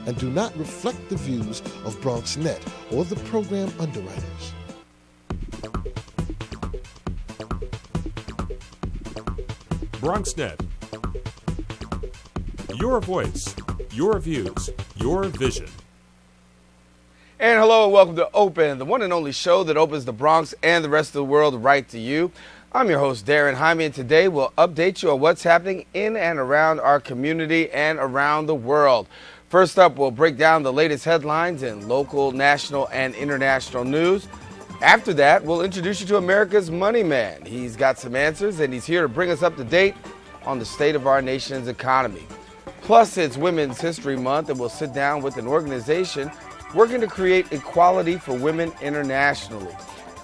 and do not reflect the views of BronxNet or the program underwriters. BronxNet. Your voice, your views, your vision. And hello and welcome to Open, the one and only show that opens the Bronx and the rest of the world right to you. I'm your host, Darren Jaime, and today we'll update you on what's happening in and around our community and around the world. First up, we'll break down the latest headlines in local, national, and international news. After that, we'll introduce you to America's Money Man. He's got some answers, and he's here to bring us up to date on the state of our nation's economy. Plus, it's Women's History Month, and we'll sit down with an organization working to create equality for women internationally.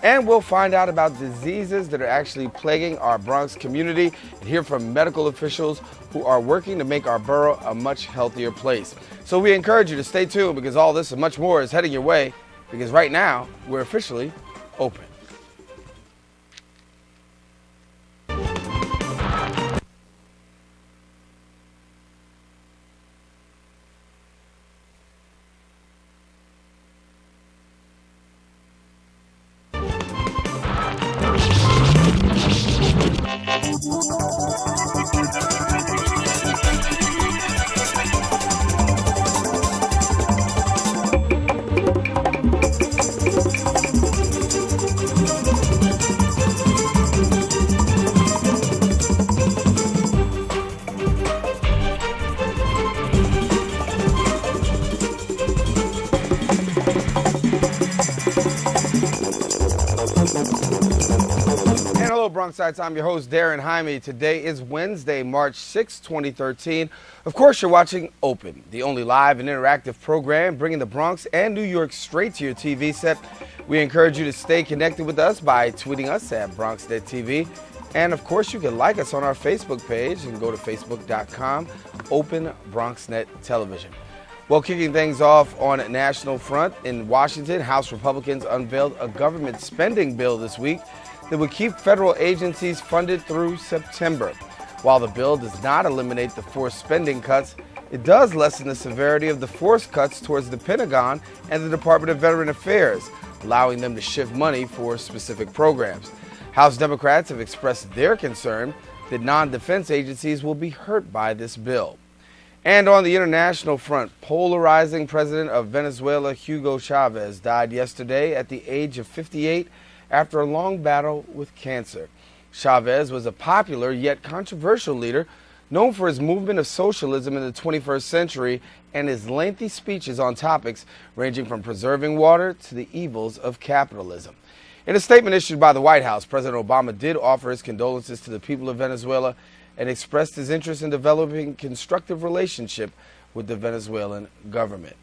And we'll find out about diseases that are actually plaguing our Bronx community and hear from medical officials who are working to make our borough a much healthier place. So we encourage you to stay tuned because all this and much more is heading your way, because right now we're officially open. Bronxites, I'm your host, Darren Jaime. Today is Wednesday, March 6, 2013. Of course, you're watching Open, the only live and interactive program bringing the Bronx and New York straight to your TV set. We encourage you to stay connected with us by tweeting us at BronxNet TV. And of course, you can like us on our Facebook page and go to facebook.com, Open BronxNet Television. Well, kicking things off on a national front, in Washington, House Republicans unveiled a government spending bill this week that would keep federal agencies funded through September. While the bill does not eliminate the forced spending cuts, it does lessen the severity of the forced cuts towards the Pentagon and the Department of Veteran Affairs, allowing them to shift money for specific programs. House Democrats have expressed their concern that non-defense agencies will be hurt by this bill. And on the international front, polarizing president of Venezuela, Hugo Chavez, died yesterday at the age of 58 after a long battle with cancer. Chavez was a popular yet controversial leader, known for his movement of socialism in the 21st century and his lengthy speeches on topics ranging from preserving water to the evils of capitalism. In a statement issued by the White House, President Obama did offer his condolences to the people of Venezuela and expressed his interest in developing a constructive relationship with the Venezuelan government.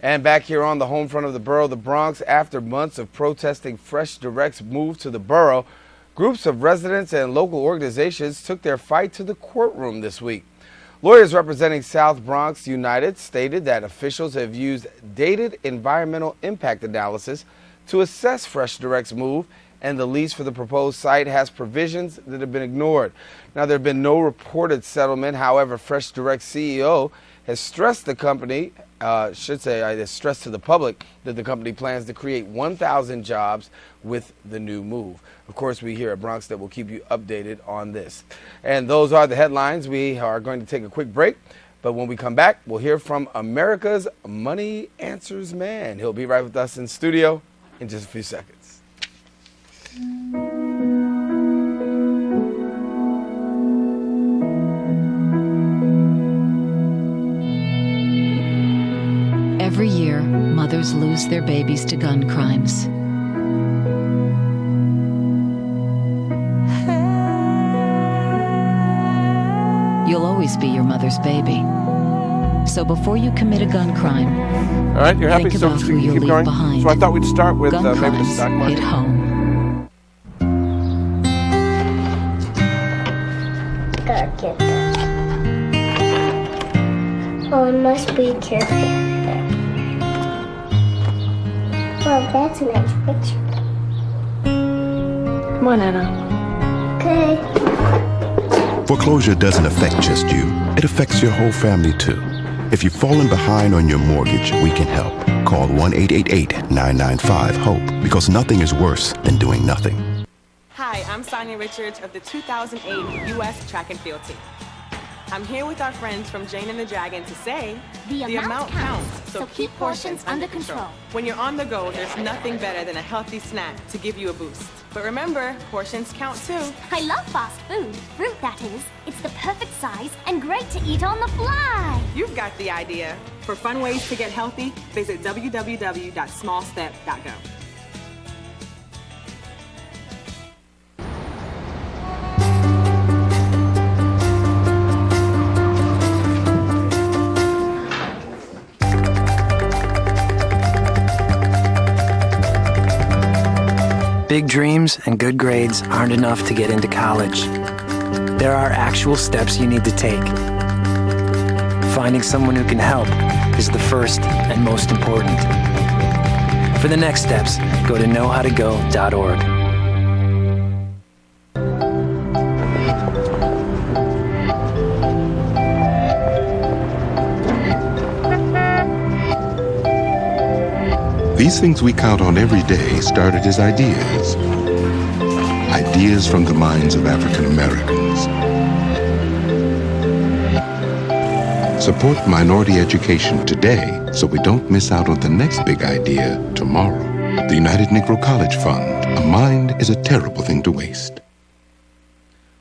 And back here on the home front of the borough of the Bronx, after months of protesting Fresh Direct's move to the borough, groups of residents and local organizations took their fight to the courtroom this week. Lawyers representing South Bronx United stated that officials have used dated environmental impact analysis to assess Fresh Direct's move, and the lease for the proposed site has provisions that have been ignored. Now, there have been no reported settlement. However, Fresh Direct's CEO has stressed the company, stressed to the public that the company plans to create 1,000 jobs with the new move. Of course, we here at BronxNet will keep you updated on this. And those are the headlines. We are going to take a quick break, but when we come back, we'll hear from America's Money Answers Man. He'll be right with us in studio in just a few seconds. Every year, mothers lose their babies to gun crimes. You'll always be your mother's baby. So before you commit a gun crime, all right, you're happy, think so about who we you keep leave going. behind. So I thought we'd start with gun maybe the crimes stock market. hit home. Gotta get that. Oh, I must be careful. Well, that's a nice picture. Come on, Anna. Okay. Foreclosure doesn't affect just you. It affects your whole family, too. If you've fallen behind on your mortgage, we can help. Call 1-888-995-HOPE because nothing is worse than doing nothing. Hi, I'm Sonia Richards of the 2008 U.S. Track and Field Team. I'm here with our friends from Jane and the Dragon to say, the amount counts, so keep portions under control. When you're on the go, there's nothing better than a healthy snack to give you a boost. But remember, portions count too. I love fast food, fruit that is. It's the perfect size and great to eat on the fly. You've got the idea. For fun ways to get healthy, visit www.smallstep.go. Big dreams and good grades aren't enough to get into college. There are actual steps you need to take. Finding someone who can help is the first and most important. For the next steps, go to knowhowtogo.org. These things we count on every day started as ideas. Ideas from the minds of African Americans. Support minority education today so we don't miss out on the next big idea tomorrow. The United Negro College Fund. A mind is a terrible thing to waste.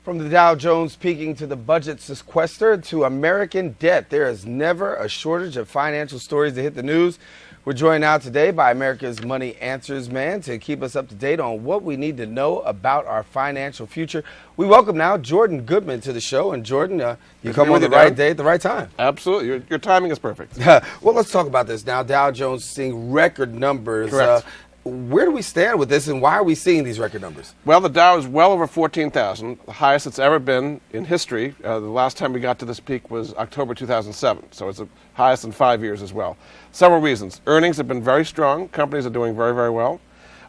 From the Dow Jones peaking to the budget sequester to American debt, there is never a shortage of financial stories that hit the news. We're joined now today by America's Money Answers man to keep us up to date on what we need to know about our financial future. We welcome now Jordan Goodman to the show. And Jordan, you come on the right day at the right time. Absolutely. Your timing is perfect. Well, let's talk about this now. Dow Jones seeing record numbers. Correct. Where do we stand with this, and why are we seeing these record numbers? Well, the Dow is well over 14,000, the highest it's ever been in history. The last time we got to this peak was October 2007, so it's the highest in 5 years as well. Several reasons. Earnings have been very strong. Companies are doing very, very well.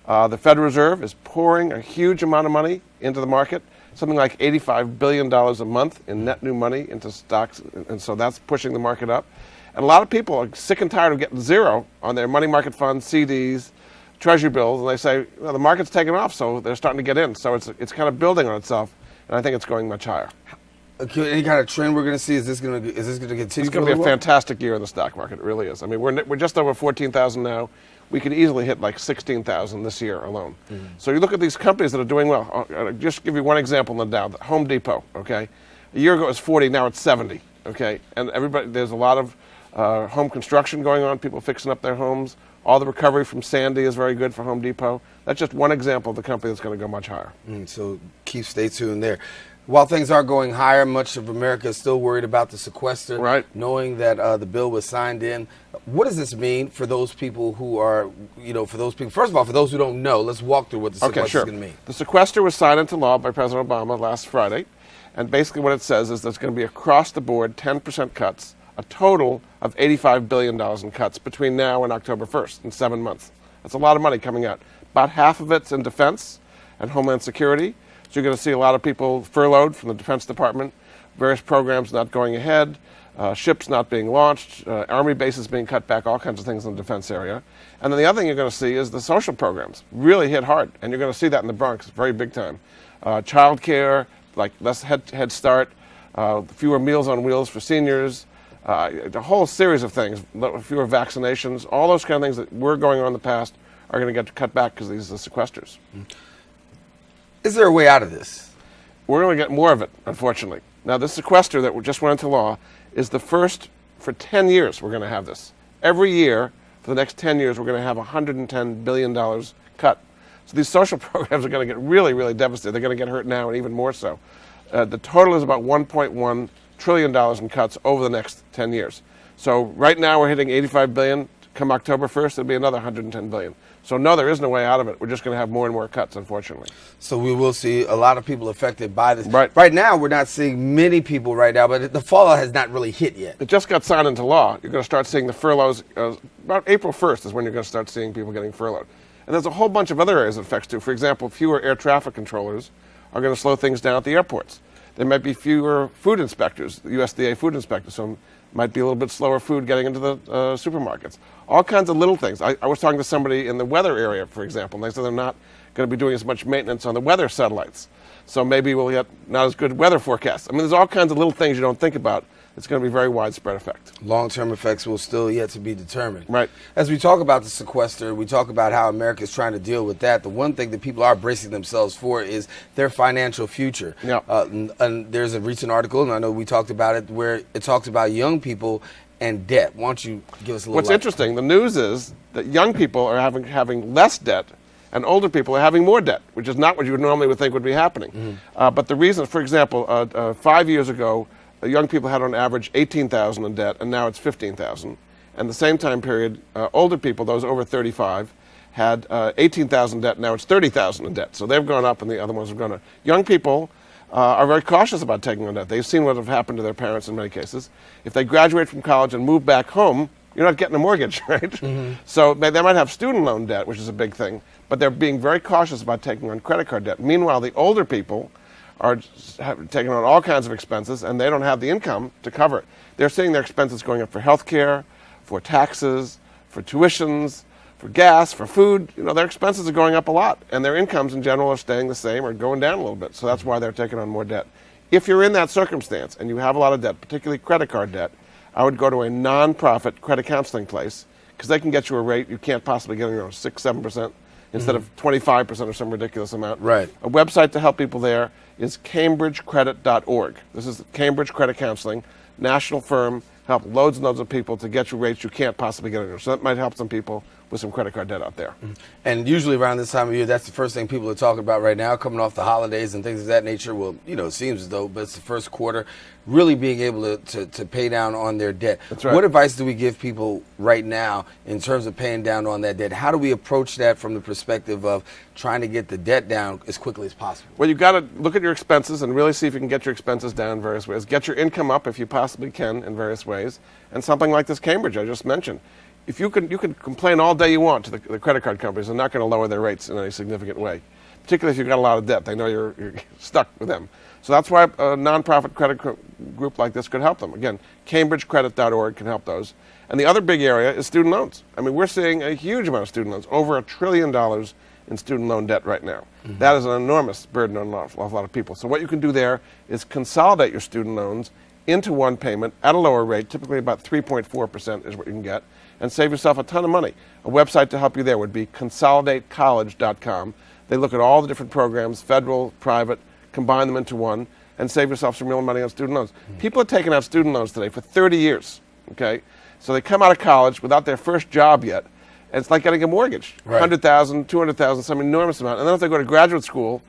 The Federal Reserve is pouring a huge amount of money into the market, something like $85 billion a month in net new money into stocks, and so that's pushing the market up. And a lot of people are sick and tired of getting zero on their money market funds, CDs, Treasury bills, and they say, well, the market's taken off, so they're starting to get in. So it's kind of building on itself, and I think it's going much higher. Any kind of trend we're going to see? Is this going to continue? It's going to be a fantastic year in the stock market. It really is. I mean, we're just over 14,000 now. We could easily hit like 16,000 this year alone. Mm-hmm. So you look at these companies that are doing well. I'll just give you one example in the Dow. Home Depot. Okay, a year ago it was 40. Now it's 70. Okay, and there's a lot of home construction going on. People fixing up their homes. All the recovery from Sandy is very good for Home Depot. That's just one example of the company that's going to go much higher. So stay tuned there. While things are going higher, much of America is still worried about the sequester, right? Knowing that the bill was signed in. What does this mean for those people who are, first of all, for those who don't know, let's walk through what the sequester is going to mean. The sequester was signed into law by President Obama last Friday. And basically what it says is there's going to be across-the-board 10% cuts, a total of $85 billion in cuts between now and October 1st, in 7 months. That's a lot of money coming out. About half of it's in defense and Homeland Security. So you're going to see a lot of people furloughed from the Defense Department, various programs not going ahead, ships not being launched, Army bases being cut back, all kinds of things in the defense area. And then the other thing you're going to see is the social programs really hit hard. And you're going to see that in the Bronx, very big time. Child care, like less Head Start, fewer Meals on Wheels for seniors, a whole series of things, fewer vaccinations, all those kind of things that were going on in the past are going to get cut back because of these sequesters. Is there a way out of this? We're going to get more of it, unfortunately. Now, this sequester that just went into law is the first for 10 years we're going to have this. Every year for the next 10 years, we're going to have $110 billion cut. So these social programs are going to get really, really devastated. They're going to get hurt now and even more so. The total is about $1.1 trillion in cuts over the next 10 years. So right now we're hitting $85 billion. Come October 1st, it'll be another $110 billion. So no, there isn't a way out of it. We're just going to have more and more cuts, unfortunately. So we will see a lot of people affected by this. Right. Right now, we're not seeing many people right now, but the fallout has not really hit yet. It just got signed into law. You're going to start seeing the furloughs. About April 1st is when you're going to start seeing people getting furloughed. And there's a whole bunch of other areas it affects too. For example, fewer air traffic controllers are going to slow things down at the airports. There might be fewer food inspectors, USDA food inspectors. So Might be a little bit slower food getting into the supermarkets. All kinds of little things. I was talking to somebody in the weather area, for example, and they said they're not going to be doing as much maintenance on the weather satellites. So maybe we'll get not as good weather forecasts. I mean, there's all kinds of little things you don't think about. It's going to be very widespread effect. Long-term effects will still yet to be determined. Right. As we talk about the sequester, we talk about how America is trying to deal with that. The one thing that people are bracing themselves for is their financial future. Yeah. And there's a recent article, and I know we talked about it, where it talks about young people and debt. Why don't you give us a little What's light? interesting, the news is that young people are having less debt and older people are having more debt, which is not what you would normally think would be happening. But the reason, for example, 5 years ago, young people had on average $18,000 in debt, and now it's $15,000. And the same time period, older people, those over 35, had $18,000 debt, now it's $30,000 in debt. So they've gone up and the other ones have gone up. Young people are very cautious about taking on debt. They've seen what have happened to their parents in many cases. If they graduate from college and move back home, you're not getting a mortgage, right? So they might have student loan debt, which is a big thing, but they're being very cautious about taking on credit card debt. Meanwhile, the older people are taking on all kinds of expenses, and they don't have the income to cover it. They're seeing their expenses going up for health care, for taxes, for tuitions, for gas, for food. You know, their expenses are going up a lot, and their incomes in general are staying the same or going down a little bit. So that's why they're taking on more debt. If you're in that circumstance and you have a lot of debt, particularly credit card debt, I would go to a non-profit credit counseling place because they can get you a rate you can't possibly get, 6-7%. Instead of 25% or some ridiculous amount. Right. A website to help people there is CambridgeCredit.org. This is Cambridge Credit Counseling, national firm, help loads and loads of people to get you rates you can't possibly get anywhere. So that might help some people with some credit card debt out there. And usually around this time of year, that's the first thing people are talking about right now, coming off the holidays and things of that nature. Well, it seems as though, but it's the first quarter, really being able to pay down on their debt. That's right. What advice do we give people right now in terms of paying down on that debt? How do we approach that from the perspective of trying to get the debt down as quickly as possible? Well, you've got to look at your expenses and really see if you can get your expenses down in various ways. Get your income up if you possibly can in various ways. And something like this Cambridge I just mentioned. If you can complain all day you want to the credit card companies. They're not going to lower their rates in any significant way, particularly if you've got a lot of debt. They know you're stuck with them. So that's why a nonprofit credit group like this could help them. Again, CambridgeCredit.org can help those. And the other big area is student loans. I mean, we're seeing a huge amount of student loans, over $1 trillion in student loan debt right now. That is an enormous burden on an awful lot of people. So what you can do there is consolidate your student loans into one payment at a lower rate, typically about 3.4% is what you can get, and save yourself a ton of money. A website to help you there would be consolidatecollege.com. They look at all the different programs, federal, private, combine them into one, and save yourself some real money on student loans. People are taking out student loans today for 30 years, okay? So they come out of college without their first job yet, and it's like getting a mortgage. Right. $100,000, $200,000, some enormous amount. And then if they go to graduate school,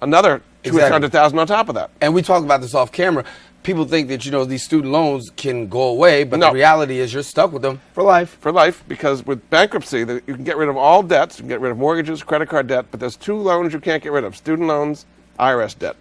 another $200,000 on top of that. And we talk about this off camera. People think that, these student loans can go away, but No. the reality is you're stuck with them for life. For life, because with bankruptcy, you can get rid of all debts. You can get rid of mortgages, credit card debt, but there's two loans you can't get rid of: student loans, IRS debt.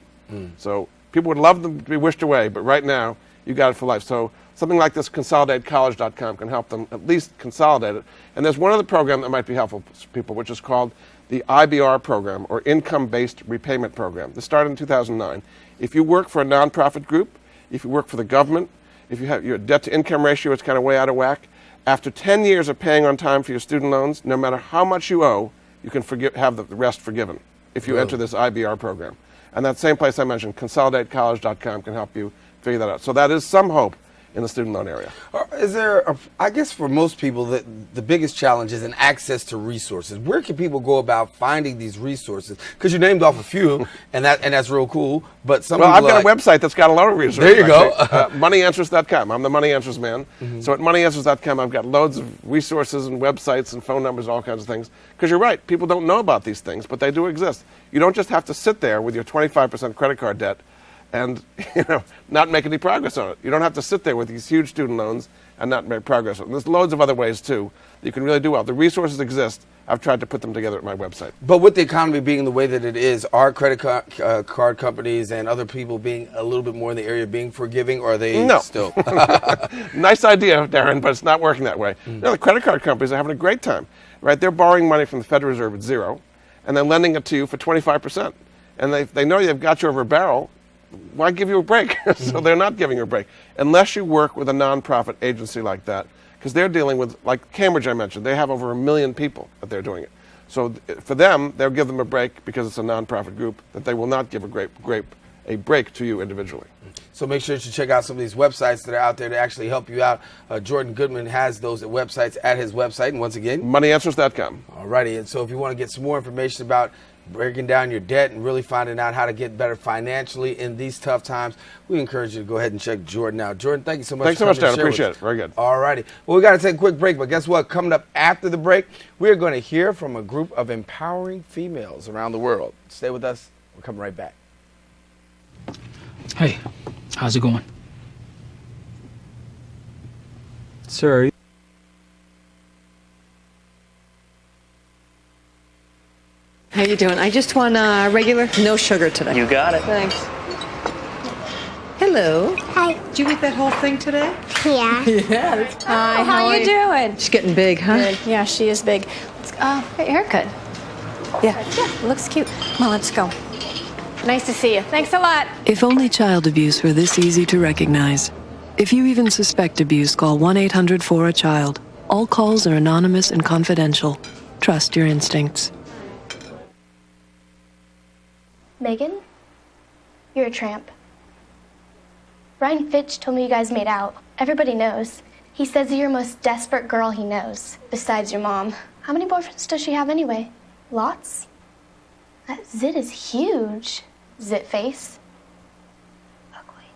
So people would love them to be wished away, but right now, you got it for life. So something like this, consolidatecollege.com, can help them at least consolidate it. And there's one other program that might be helpful to people, which is called the IBR program, or Income-Based Repayment Program. This started in 2009. If you work for a nonprofit group, if you work for the government, if you have your debt-to-income ratio is kind of way out of whack, after 10 years of paying on time for your student loans, no matter how much you owe, you can have the rest forgiven if you enter this IBR program. And that same place I mentioned, consolidatecollege.com, can help you figure that out. So that is some hope in the student loan area. Is there, I guess for most people, the biggest challenge is an access to resources. Where can people go about finding these resources? Because you named off a few, and that's real cool. But some Well, people I've got a website that's got a lot of resources. There you go. Moneyanswers.com. I'm the Money Answers man. So at moneyanswers.com, I've got loads of resources and websites and phone numbers, all kinds of things. Because you're right, people don't know about these things, but they do exist. You don't just have to sit there with your 25% credit card debt and not make any progress on it. You don't have to sit there with these huge student loans and not make progress on it. And there's loads of other ways too that you can really do well. The resources exist. I've tried to put them together at my website. But with the economy being the way that it is, are credit card companies and other people being a little bit more in the area being forgiving, or are they still? Nice idea, Darren, but it's not working that way. The credit card companies are having a great time, right? They're borrowing money from the Federal Reserve at 0, and then lending it to you for 25%. And they know they've got you over a barrel, why give you a break? So they're not giving you a break unless you work with a nonprofit agency like that, because they're dealing with, like Cambridge I mentioned, they have over 1 million people that they're doing it. So for them, they'll give them a break because it's a nonprofit group, that they will not give a break to you individually. So make sure that you check out some of these websites that are out there to actually help you out. Jordan Goodman has those websites at his website. And once again, moneyanswers.com. All righty. And so if you want to get some more information about breaking down your debt and really finding out how to get better financially in these tough times, we encourage you to go ahead and check Jordan out. Jordan, thank you so much. Thanks so much, Dan. Appreciate it. Very good. All righty. Well, we got to take a quick break, but guess what? Coming up after the break, we're going to hear from a group of empowering females around the world. Stay with us. We're coming right back. Hey, how's it going? Sir. How you doing? I just want regular, no sugar today. You got it. Thanks. Hello. Hi. Did you get that whole thing today? Yeah. Yes. Hi, how you doing? She's getting big, huh? Good. Yeah, she is big. Great haircut. Yeah. Yeah, looks cute. Come on, let's go. Nice to see you. Thanks a lot. If only child abuse were this easy to recognize. If you even suspect abuse, call 1-800-4-A-CHILD. All calls are anonymous and confidential. Trust your instincts. Megan, you're a tramp. Ryan Fitch told me you guys made out. Everybody knows. He says you're the most desperate girl he knows, besides your mom. How many boyfriends does she have anyway? Lots? That zit is huge. Zit face. Ugly.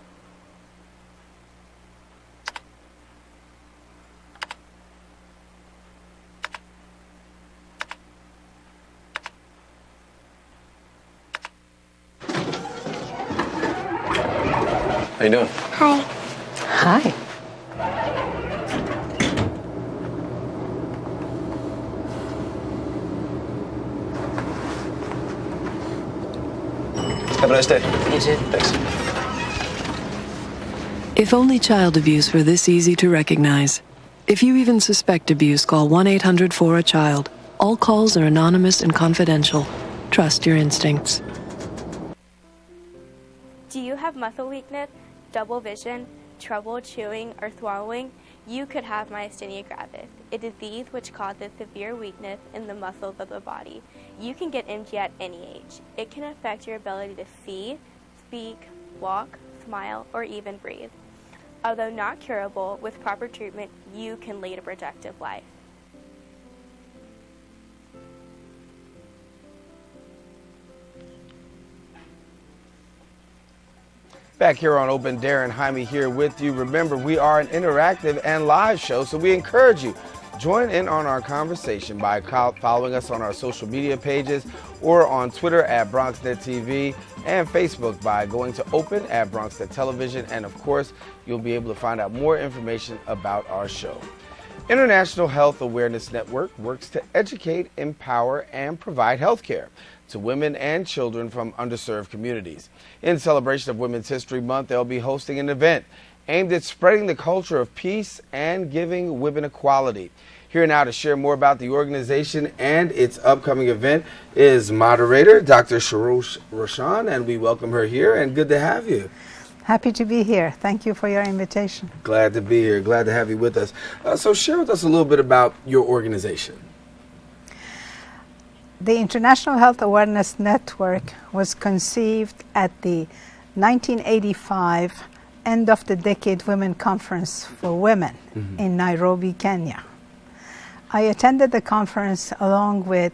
How you doing? Hi. Hi. Have a nice day. You too. Thanks. If only child abuse were this easy to recognize. If you even suspect abuse, call 1-800-4-A-CHILD. All calls are anonymous and confidential. Trust your instincts. Do you have muscle weakness, double vision, trouble chewing or swallowing? You could have myasthenia gravis, a disease which causes severe weakness in the muscles of the body. You can get MG at any age. It can affect your ability to see, speak, walk, smile, or even breathe. Although not curable, with proper treatment, you can lead a productive life. Back here on Open, Darren Jaime here with you. Remember, we are an interactive and live show, so we encourage you. Join in on our conversation by following us on our social media pages or on Twitter at BronxNetTV and Facebook by going to Open at BronxNet Television. And of course, you'll be able to find out more information about our show. International Health Awareness Network works to educate, empower, and provide health care to women and children from underserved communities. In celebration of Women's History Month, they'll be hosting an event aimed at spreading the culture of peace and giving women equality. Here now to share more about the organization and its upcoming event is moderator Dr. Sharosh Roshan, and we welcome her here, and good to have you. Happy to be here. Thank you for your invitation. Glad to be here. Glad to have you with us. So share with us a little bit about your organization. The International Health Awareness Network was conceived at the 1985 End of the Decade Women Conference for Women in Nairobi, Kenya. I attended the conference along with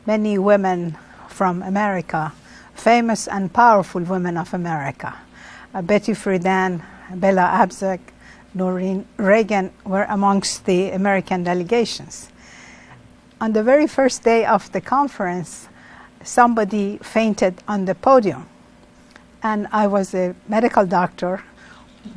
many women from America, famous and powerful women of America. Betty Friedan, Bella Abzug, Noreen Reagan were amongst the American delegations. On the very first day of the conference, somebody fainted on the podium. And I was a medical doctor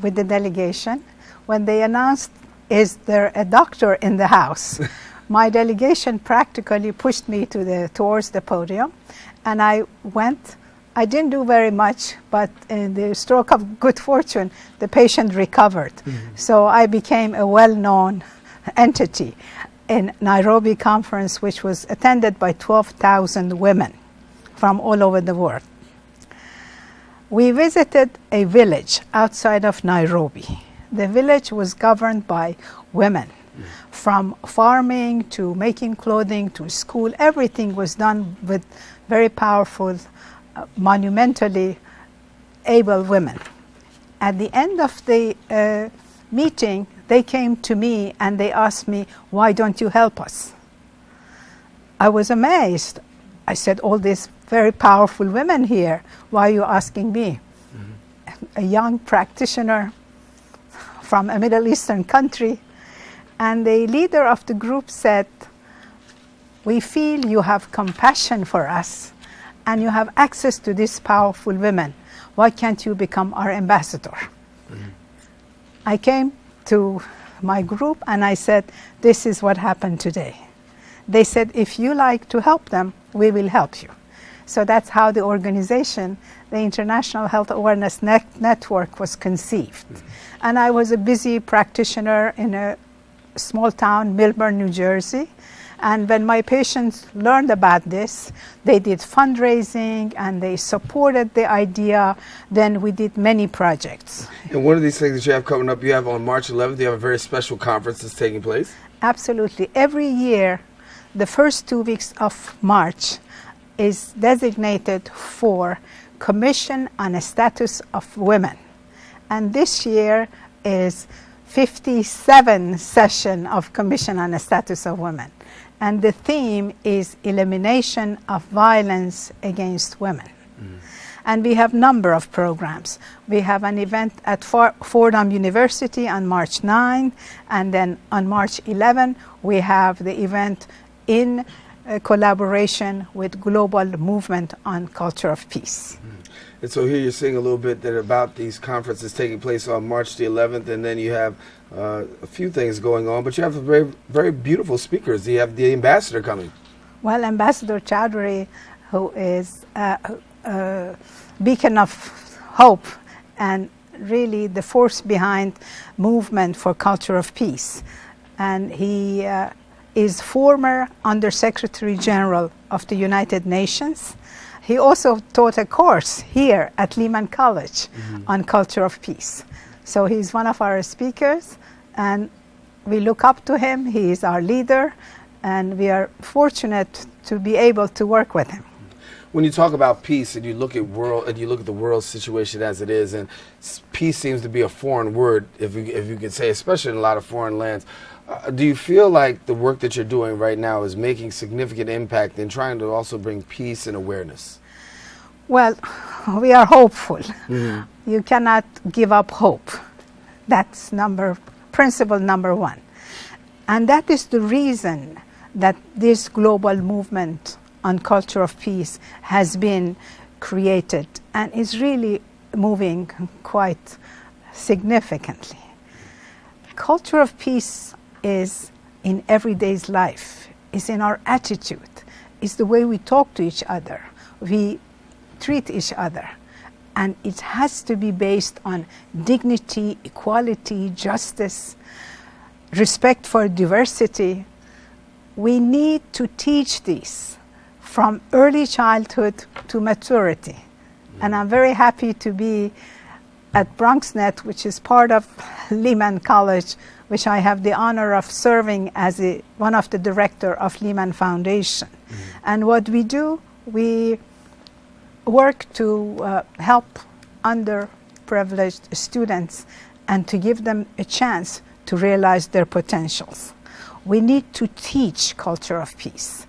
with the delegation. When they announced, "Is there a doctor in the house?" my delegation practically pushed me towards the podium. And I went. I didn't do very much, but in the stroke of good fortune, the patient recovered. So I became a well-known entity in Nairobi conference, which was attended by 12,000 women from all over the world. We visited a village outside of Nairobi. The village was governed by women. From farming to making clothing to school, everything was done with very powerful, monumentally able women. At the end of the meeting, they came to me and they asked me, "Why don't you help us?" I was amazed. I said, "All these very powerful women here, why are you asking me?" A young practitioner from a Middle Eastern country. And the leader of the group said, "We feel you have compassion for us and you have access to these powerful women. Why can't you become our ambassador?" I came to my group and I said, "This is what happened today." They said, "If you like to help them, we will help you." So that's how the organization, the International Health Awareness Network, was conceived. And I was a busy practitioner in a small town, Milburn, New Jersey. And when my patients learned about this, they did fundraising and they supported the idea. Then we did many projects. And one of these things that you have coming up, you have on March 11th, you have a very special conference that's taking place. Absolutely. Every year, the first 2 weeks of March is designated for Commission on the Status of Women. And this year is 57th session of Commission on the Status of Women. And the theme is elimination of violence against women. And we have a number of programs. We have an event at Fordham University on March 9, and then on March 11, we have the event in collaboration with Global Movement on Culture of Peace. And so here you're seeing a little bit that about these conferences taking place on March the 11th, and then you have a few things going on, but you have very, very beautiful speakers. You have the ambassador coming. Well, Ambassador Chowdhury, who is a beacon of hope and really the force behind movement for culture of peace. And he is former Under-Secretary General of the United Nations. He also taught a course here at Lehman College on culture of peace. So he's one of our speakers, and we look up to him. He is our leader, and we are fortunate to be able to work with him. When you talk about peace and you look at the world situation as it is, and peace seems to be a foreign word, if you could say, especially in a lot of foreign lands. Do you feel like the work that you're doing right now is making significant impact in trying to also bring peace and awareness? Well, we are hopeful. You cannot give up hope. That's principle number one. And that is the reason that this global movement on culture of peace has been created and is really moving quite significantly. Culture of peace is in everyday's life, is in our attitude, is the way we talk to each other, we treat each other. And it has to be based on dignity, equality, justice, respect for diversity. We need to teach these from early childhood to maturity. And I'm very happy to be at BronxNet, which is part of Lehman College, which I have the honor of serving as one of the director of Lehman Foundation. And what we do, we work to help underprivileged students and to give them a chance to realize their potentials. We need to teach culture of peace.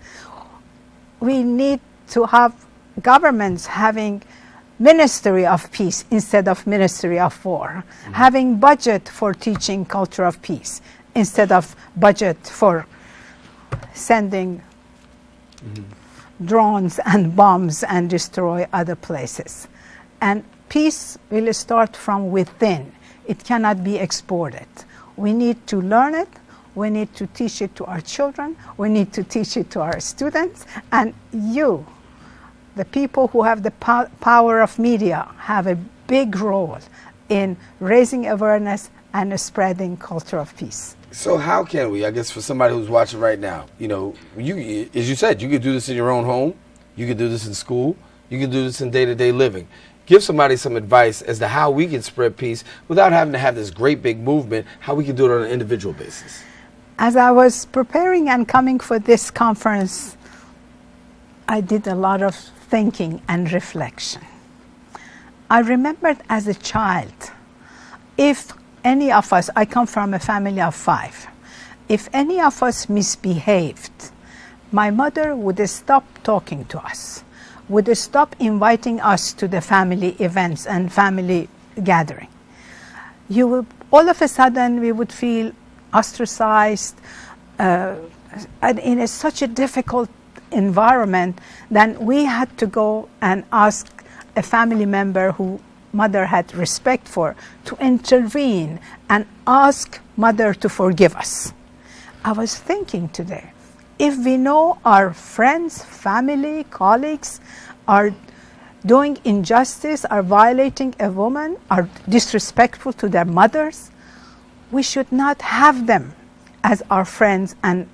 We need to have governments having Ministry of Peace instead of Ministry of War, having budget for teaching culture of peace instead of budget for sending drones and bombs and destroy other places. And peace will start from within. It cannot be exported. We need to learn it. We need to teach it to our children. We need to teach it to our students. And you, the people who have the power of media, have a big role in raising awareness and spreading culture of peace. So how can we, I guess for somebody who's watching right now, you, as you said, you could do this in your own home, you could do this in school, you could do this in day-to-day living. give somebody some advice as to how we can spread peace without having to have this great big movement, how we can do it on an individual basis. As I was preparing and coming for this conference, I did a lot of thinking and reflection. I remembered as a child, if any of us, I come from a family of 5, if any of us misbehaved, my mother would stop talking to us, would stop inviting us to the family events and family gathering. All of a sudden we would feel ostracized and in such a difficult environment. Then we had to go and ask a family member who mother had respect for to intervene and ask mother to forgive us. I was thinking today, if we know our friends, family, colleagues are doing injustice, are violating a woman, are disrespectful to their mothers, we should not have them as our friends. And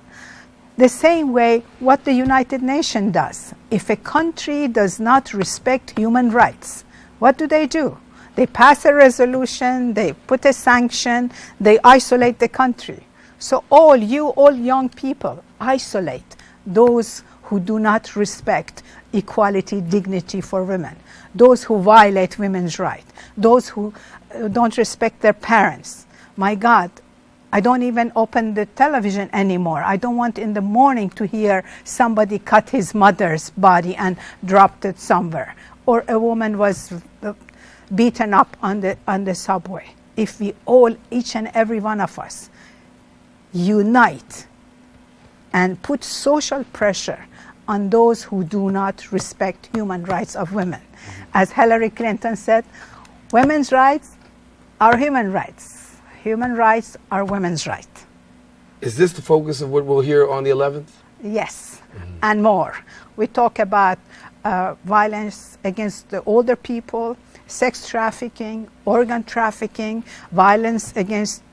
the same way what the United Nations does. If a country does not respect human rights, what do? They pass a resolution, they put a sanction, they isolate the country. So all young people, isolate those who do not respect equality, dignity for women, those who violate women's rights, those who don't respect their parents. My God, I don't even open the television anymore. I don't want in the morning to hear somebody cut his mother's body and dropped it somewhere, or a woman was beaten up on the subway. If we all, each and every one of us, unite and put social pressure on those who do not respect human rights of women. As Hillary Clinton said, women's rights are human rights. Human rights are women's rights. Is this the focus of what we'll hear on the 11th? Yes, and more. We talk about violence against the older people, sex trafficking, organ trafficking, violence against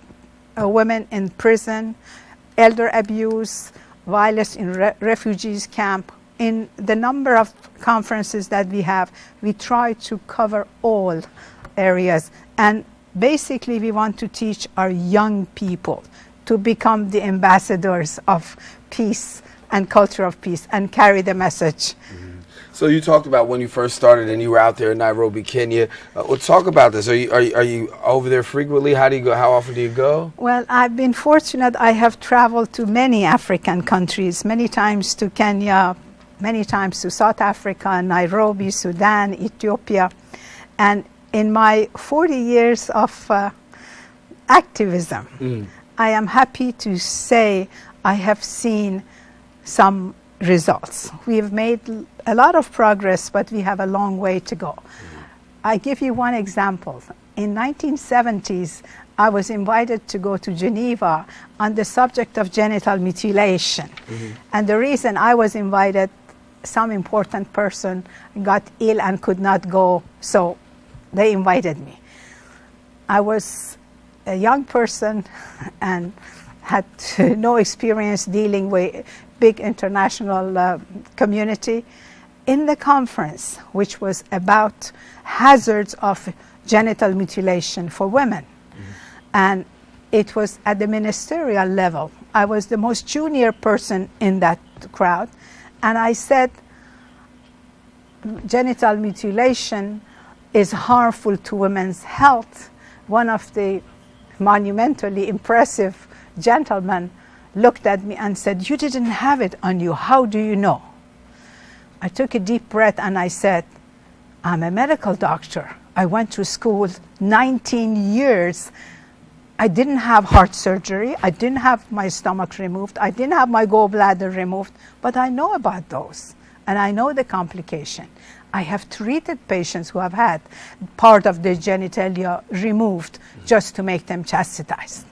women in prison, elder abuse, violence in refugees camp. In the number of conferences that we have, we try to cover all areas. And basically we want to teach our young people to become the ambassadors of peace and culture of peace and carry the message. So you talked about when you first started and you were out there in Nairobi, Kenya. Let's talk about this. Are you over there frequently? How do you go? How often do you go? Well, I've been fortunate. I have traveled to many African countries, many times to Kenya, many times to South Africa, Nairobi, Sudan, Ethiopia. And in my 40 years of activism, I am happy to say I have seen some results. We have made a lot of progress, but we have a long way to go. I give you one example. In 1970s, I was invited to go to Geneva on the subject of genital mutilation. And the reason I was invited, some important person got ill and could not go, so they invited me. I was a young person and had no experience dealing with big international community. In the conference, which was about hazards of genital mutilation for women, and it was at the ministerial level. I was the most junior person in that crowd, and I said, genital mutilation is harmful to women's health. One of the monumentally impressive gentlemen looked at me and said, "You didn't have it on you. How do you know?" I took a deep breath and I said, "I'm a medical doctor. I went to school 19 years. I didn't have heart surgery. I didn't have my stomach removed. I didn't have my gallbladder removed, but I know about those and I know the complication. I have treated patients who have had part of their genitalia removed just to make them chastised."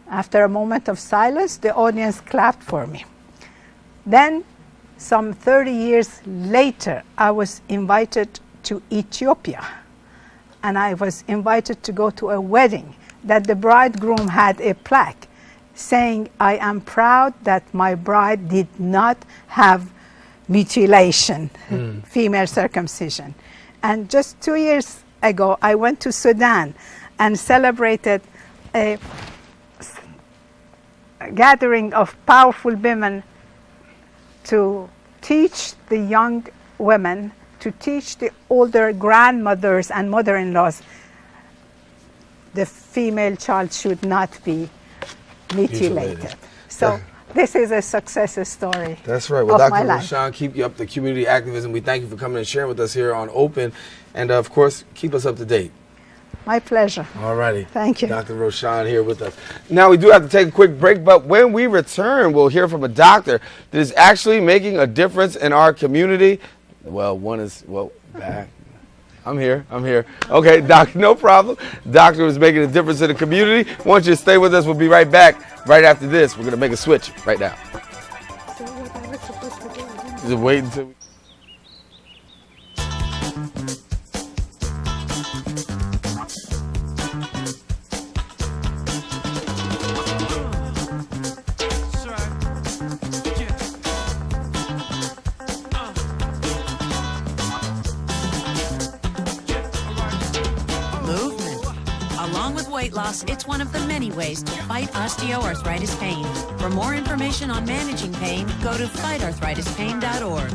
After a moment of silence, the audience clapped for me. Then, some 30 years later, I was invited to Ethiopia. And I was invited to go to a wedding that the bridegroom had a plaque saying, "I am proud that my bride did not have mutilation, female circumcision." And just 2 years ago, I went to Sudan and celebrated a gathering of powerful women to teach the young women, to teach the older grandmothers and mother-in-laws the female child should not be mutilated. So this is a success story. That's right. Well, of my Dr. life. Rashan, keep you up the community activism. We thank you for coming and sharing with us here on Open. And, of course, keep us up to date. My pleasure. All righty. Thank you. Dr. Rashan here with us. Now, we do have to take a quick break, but when we return, we'll hear from a doctor that is actually making a difference in our community. Well, one is, back. I'm here. Okay, doc, no problem. Doctor is making a difference in the community. I want you to stay with us. We'll be right back right after this. We're going to make a switch right now. Just wait until we... Weight loss, it's one of the many ways to fight osteoarthritis pain. For more information on managing pain, go to fightarthritispain.org.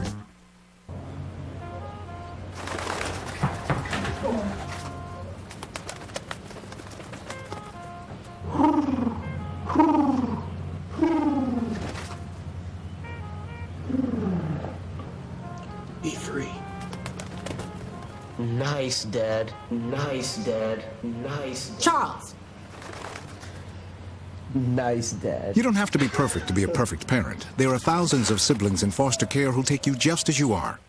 Be free. Nice, Dad. Nice, Dad. Nice. Charles! Nice, Dad. You don't have to be perfect to be a perfect parent. There are thousands of siblings in foster care who'll take you just as you are.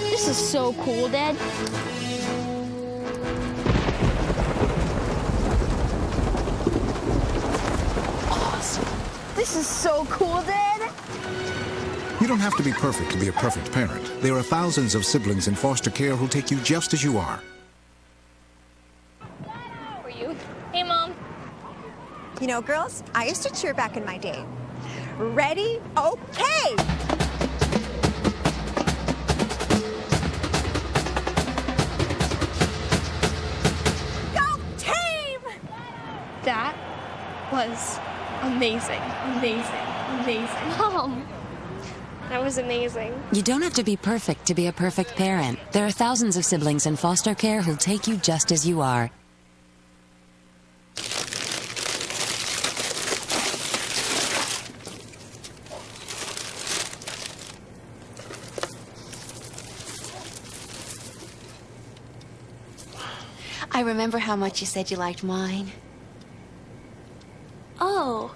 This is so cool, Dad. This is so cool, Dad. You don't have to be perfect to be a perfect parent. There are thousands of siblings in foster care who'll take you just as you are. How are you? Hey, Mom. You know, girls, I used to cheer back in my day. Ready? Okay! Go team! That was amazing. Mom, that was amazing. You don't have to be perfect to be a perfect parent. There are thousands of siblings in foster care who'll take you just as you are. I remember how much you said you liked mine. Oh.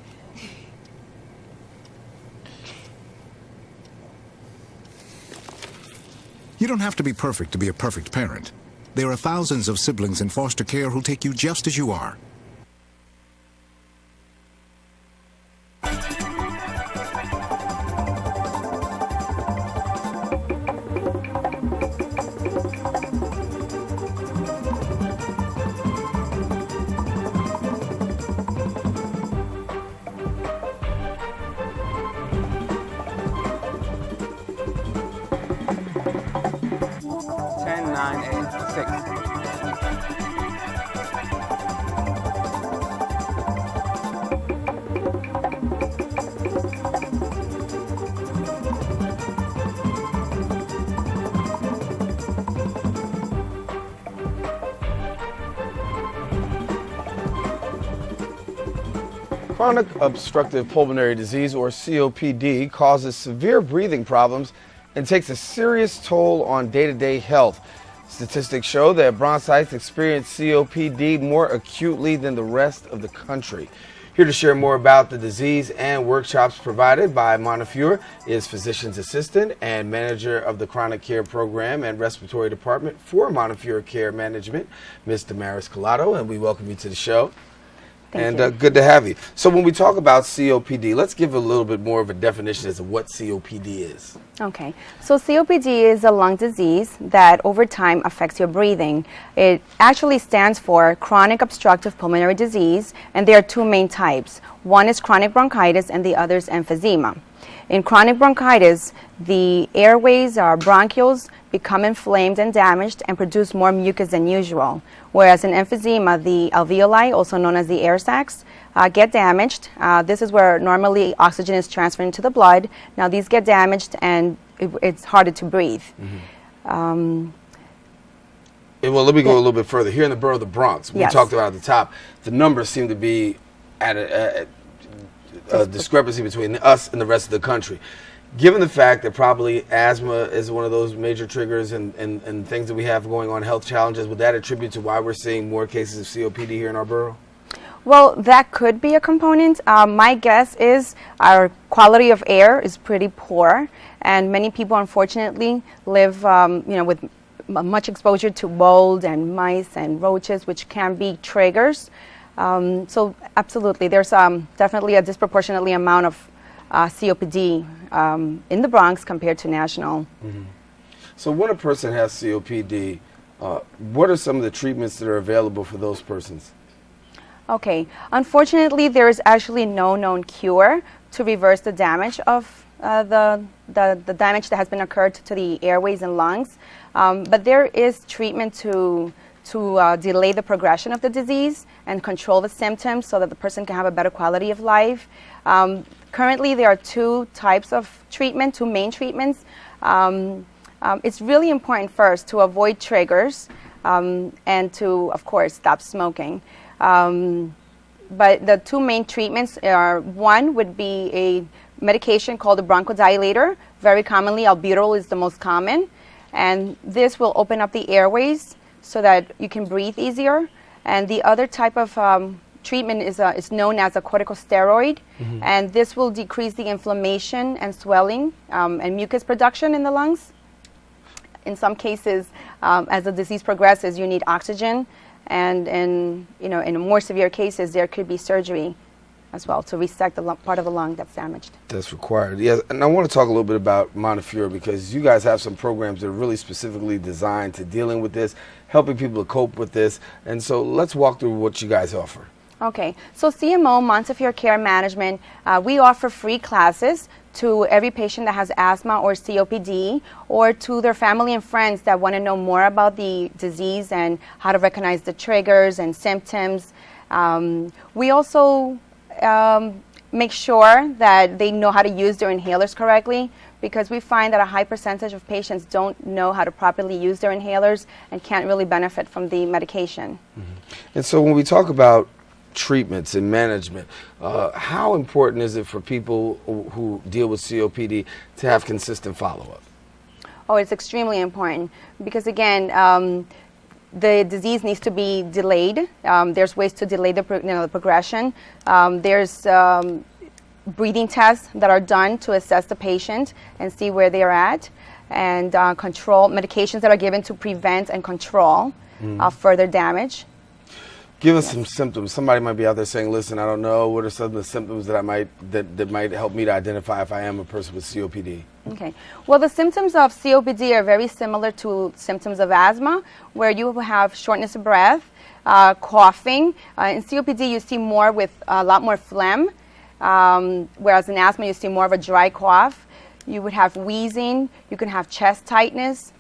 You don't have to be perfect to be a perfect parent. There are thousands of siblings in foster care who'll take you just as you are. Chronic obstructive pulmonary disease, or COPD, causes severe breathing problems and takes a serious toll on day-to-day health. Statistics show that Bronxites experience COPD more acutely than the rest of the country. Here to share more about the disease and workshops provided by Montefiore is physician's assistant and manager of the chronic care program and respiratory department for Montefiore Care Management, Ms. Damaris Collado, and we welcome you to the show. And good to have you. So when we talk about COPD, let's give a little bit more of a definition as to what COPD is. Okay, so COPD is a lung disease that over time affects your breathing. It actually stands for chronic obstructive pulmonary disease, and there are two main types. One is chronic bronchitis and the other is emphysema. In chronic bronchitis, the airways or bronchioles become inflamed and damaged and produce more mucus than usual. Whereas in emphysema, the alveoli, also known as the air sacs, get damaged. This is where normally oxygen is transferred into the blood. Now these get damaged and it's harder to breathe. Well, let me go a little bit further. Here in the borough of the Bronx, we talked about at the top, the numbers seem to be at a discrepancy between us and the rest of the country. Given the fact that probably asthma is one of those major triggers and things that we have going on, health challenges, would that attribute to why we're seeing more cases of COPD here in our borough? Well, that could be a component. My guess is our quality of air is pretty poor, and many people unfortunately live with much exposure to mold and mice and roaches, which can be triggers. So absolutely, there's definitely a disproportionately amount of COPD in the Bronx compared to national. So when a person has COPD, what are some of the treatments that are available for those persons? Okay, unfortunately there is actually no known cure to reverse the damage of the damage that has been occurred to the airways and lungs, but there is treatment to delay the progression of the disease and control the symptoms so that the person can have a better quality of life. Currently, there are two types of treatment, two main treatments. It's really important first to avoid triggers and to, of course, stop smoking. But the two main treatments are, one would be a medication called a bronchodilator. Very commonly, albuterol is the most common. And this will open up the airways so that you can breathe easier. And the other type of treatment is known as a corticosteroid, and this will decrease the inflammation and swelling and mucus production in the lungs. In some cases, as the disease progresses, you need oxygen, and in more severe cases, there could be surgery as well to resect the part of the lung that's damaged. That's required. Yes, and I want to talk a little bit about Montefiore because you guys have some programs that are really specifically designed to dealing with this, helping people to cope with this, and so let's walk through what you guys offer. Okay, so CMO, Montefiore Care Management, we offer free classes to every patient that has asthma or COPD, or to their family and friends that want to know more about the disease and how to recognize the triggers and symptoms. We also make sure that they know how to use their inhalers correctly, because we find that a high percentage of patients don't know how to properly use their inhalers and can't really benefit from the medication. And so when we talk about treatments and management, how important is it for people who deal with COPD to have consistent follow-up? Oh, it's extremely important because, again, the disease needs to be delayed. There's ways to delay the progression. There's breathing tests that are done to assess the patient and see where they are at, and control medications that are given to prevent and control further damage. Give us some symptoms. Somebody might be out there saying, listen, I don't know, what are some of the symptoms that that might help me to identify if I am a person with COPD? Okay. Well, the symptoms of COPD are very similar to symptoms of asthma, where you will have shortness of breath, coughing. In COPD, you see more with a lot more phlegm, whereas in asthma, you see more of a dry cough. You would have wheezing. You can have chest tightness.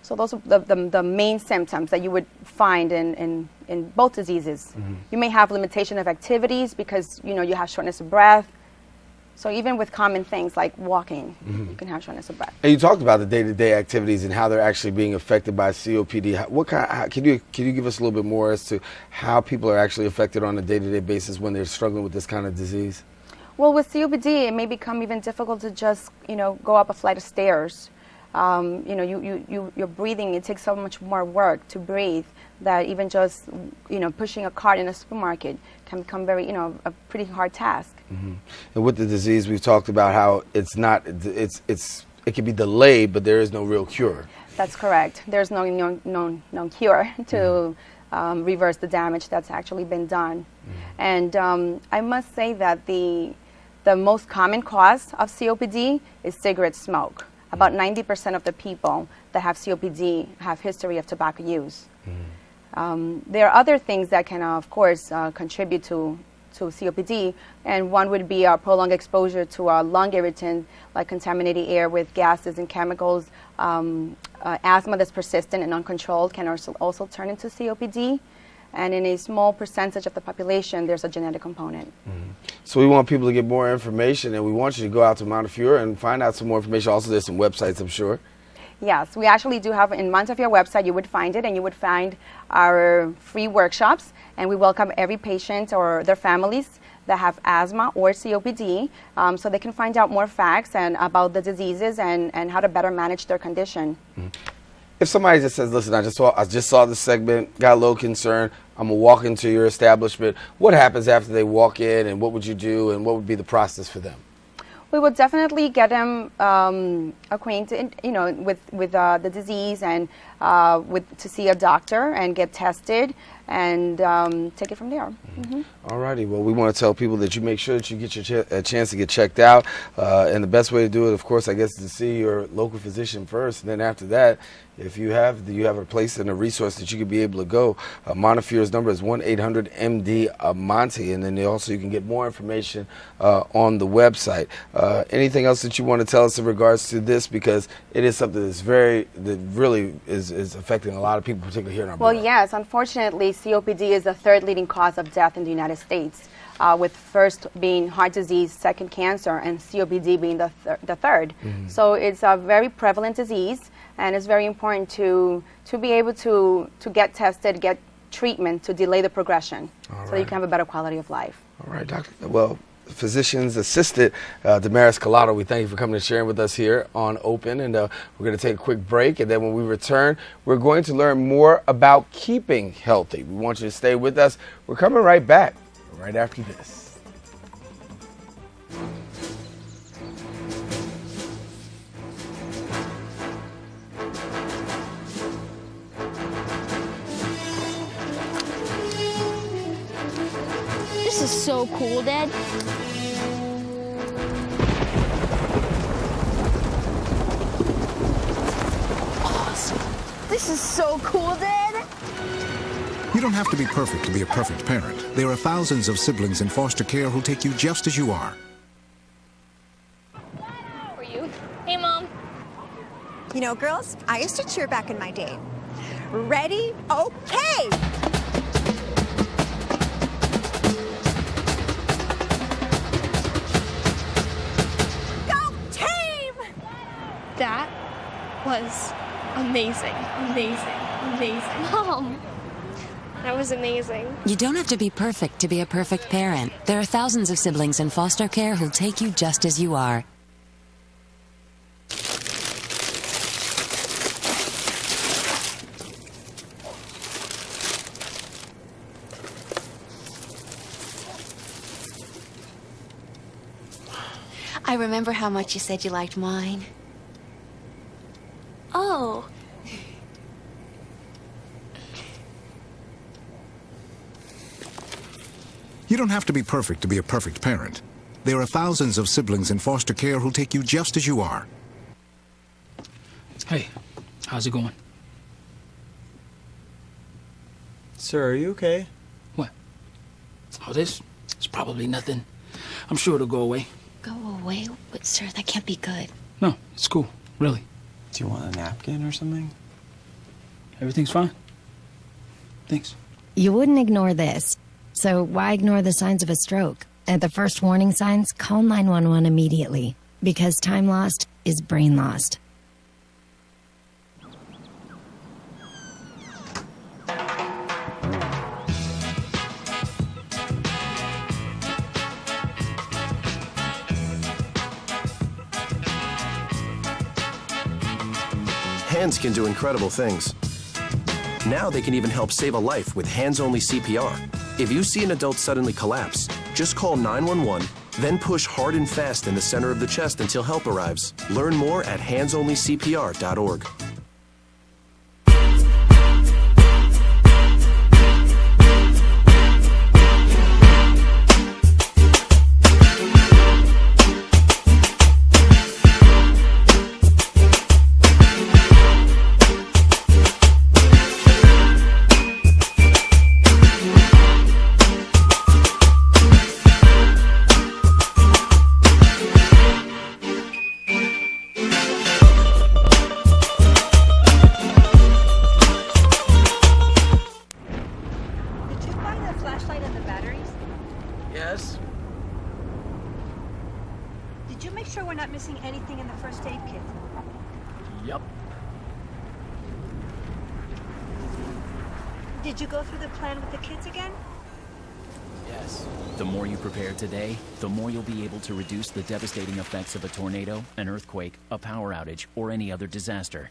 So those are the main symptoms that you would find in both diseases. You may have limitation of activities because you have shortness of breath. So even with common things like walking, you can have shortness of breath. And you talked about the day-to-day activities and how they're actually being affected by COPD. Can you give us a little bit more as to how people are actually affected on a day-to-day basis when they're struggling with this kind of disease? Well, with COPD, it may become even difficult to just go up a flight of stairs. You're breathing, it takes so much more work to breathe that even just, pushing a cart in a supermarket can become very, a pretty hard task. And with the disease, we've talked about how it can be delayed, but there is no real cure. That's correct. There's no known cure to reverse the damage that's actually been done. And I must say that the most common cause of COPD is cigarette smoke. About 90% of the people that have COPD have history of tobacco use. There are other things that can, of course, contribute to COPD, and one would be prolonged exposure to lung irritant, like contaminated air with gases and chemicals. Asthma that's persistent and uncontrolled can also turn into COPD. And in a small percentage of the population, there's a genetic component. So we want people to get more information, and we want you to go out to Montefiore and find out some more information. Also, there's some websites, I'm sure. Yes, we actually do have in Montefiore website, you would find it, and you would find our free workshops, and we welcome every patient or their families that have asthma or COPD, so they can find out more facts and about the diseases and how to better manage their condition. If somebody just says, listen, I just saw this segment, got a little concerned, I'm going to walk into your establishment, what happens after they walk in, and what would you do, and what would be the process for them? We would definitely get them acquainted, with the disease and to see a doctor and get tested and take it from there. All righty. Well, we want to tell people that you make sure that you get a chance to get checked out. And the best way to do it, of course, I guess, is to see your local physician first. And then after that, if you have a place and a resource that you could be able to go. Montefiore's number is 1-800-MD-MONTE. And then also you can get more information on the website. Anything else that you want to tell us in regards to this? Because it is something that really is affecting a lot of people, particularly here in our Well, borough. yes. Unfortunately, COPD is the third leading cause of death in the United States, with first being heart disease, second cancer, and COPD being the third. So it's a very prevalent disease, and it's very important to be able to get tested, get treatment to delay the progression, so you can have a better quality of life. All right, Doctor. Well, Physician's Assistant Damaris Collado, we thank you for coming and sharing with us here on Open. And we're going to take a quick break, and then when we return, we're going to learn more about keeping healthy. We want you to stay with us. We're coming right back right after this. This is so cool, Dad. Awesome. This is so cool, Dad. You don't have to be perfect to be a perfect parent. There are thousands of siblings in foster care who'll take you just as you are. For you. Hey, Mom. You know, girls, I used to cheer back in my day. Ready? Okay! Go team! That was amazing. Mom, that was amazing. You don't have to be perfect to be a perfect parent. There are thousands of siblings in foster care who'll take you just as you are. I remember how much you said you liked wine. Oh. You don't have to be perfect to be a perfect parent. There are thousands of siblings in foster care who'll take you just as you are. Hey, how's it going? Sir, are you okay? What? Oh, this? It's probably nothing. I'm sure it'll go away. Go away? But, sir, that can't be good. No, it's cool. Really. Do you want a napkin or something? Everything's fine. Thanks. You wouldn't ignore this. So why ignore the signs of a stroke? At the first warning signs, call 911 immediately. Because time lost is brain lost. Hands can do incredible things. Now they can even help save a life with hands-only CPR. If you see an adult suddenly collapse, just call 911, then push hard and fast in the center of the chest until help arrives. Learn more at handsonlycpr.org. everything in the first aid kit? Yup. Did you go through the plan with the kids again? Yes. The more you prepare today, the more you'll be able to reduce the devastating effects of a tornado, an earthquake, a power outage, or any other disaster.